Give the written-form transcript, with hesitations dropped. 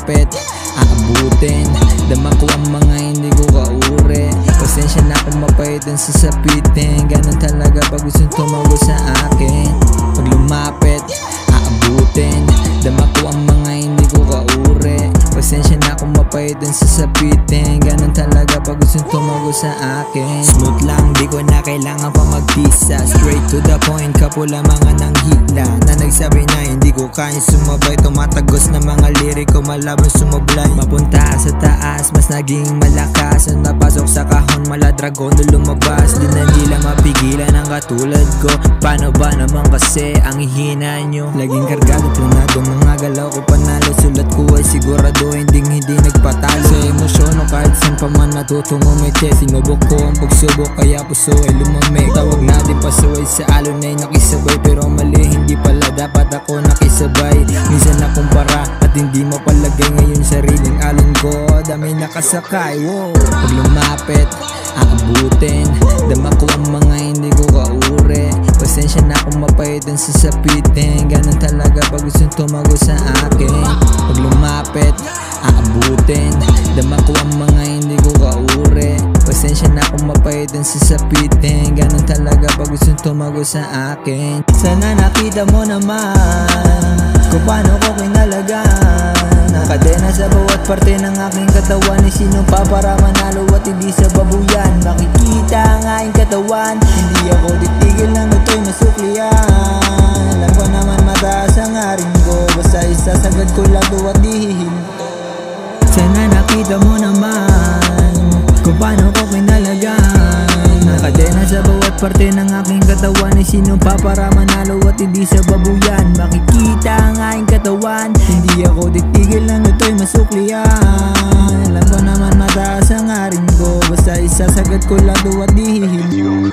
lumapit, aabutin. Dama ko ang mga hindi ko kauri. Pasensya na kung mapaitan sa sapitin. Ganun talaga pag gustong tumago sa akin. Pag lumapit, aabutin. Dama ko ang mga hindi ko kauri. Pasensya na kung mapaitan sa sapitin. Ganun talaga pag gustong tumago sa akin. Smooth lang, di ko na kailangan pa magtisa. Straight to the point, kapula mga nanghila na nagsabi na hindi ko kaya sumabay. Tumatagos na mga liriko, malabang sumablay. Mapunta sa taas, mas naging malakas. Ang napasok sa kahon, mala dragon na lumabas. Di na nila mapigilan ang katulad ko. Paano ba naman kasi ang hihina nyo? Laging kargado, punado, mga galaw ko panalo. Sulat ko ay sigurado, hindi nagpatalo. Sa emosyon o kahit saan pa man natutong umite. Sinubok ko ang pagsubok, kaya puso ay lumamig. Tawag natin pasuway sa alon ay nakisabay. Pero mali, hindi pala dapat ako nakisabay. Minsan na kumpara at hindi mapalagay ngayon sariling alon ko. Dami nakasakay, wow. Pag lumapit, aabutin. Dama ko ang mga hindi ko kauri. Pasensya na kung mapaitan sa sapitin. Ganun talaga pag gustong tumago sa akin. Pag lumapit, aabutin. Dama ko ang mga hindi ko kauri. Pasensya na kung mapaitan sa sapitin. Ganun talaga pag gustong tumago sa akin. Sana nakita mo naman kung paano ko kinalagan. Nakadena sa bawat parte ng aking katawan. Ay sinumpa para manalo at hindi sa babuyan. Makikita ang aking katawan, hindi ako titigil ng ito'y masuklian. Alam ko naman mataas ang haring ko, basta isasagad ko lang at dihihinto. Sana nakita mo naman kung paano ko kinalagan. Nakadena sa bawat parte ng aking katawan. Ay sinumpa para manalo at hindi sa babuyan. Makikita ang aking katawan, hindi ako titigil ng ito'y masuklian. Alam ko naman mataas ang haring ko, basta isasagad ko lang at dihihinto.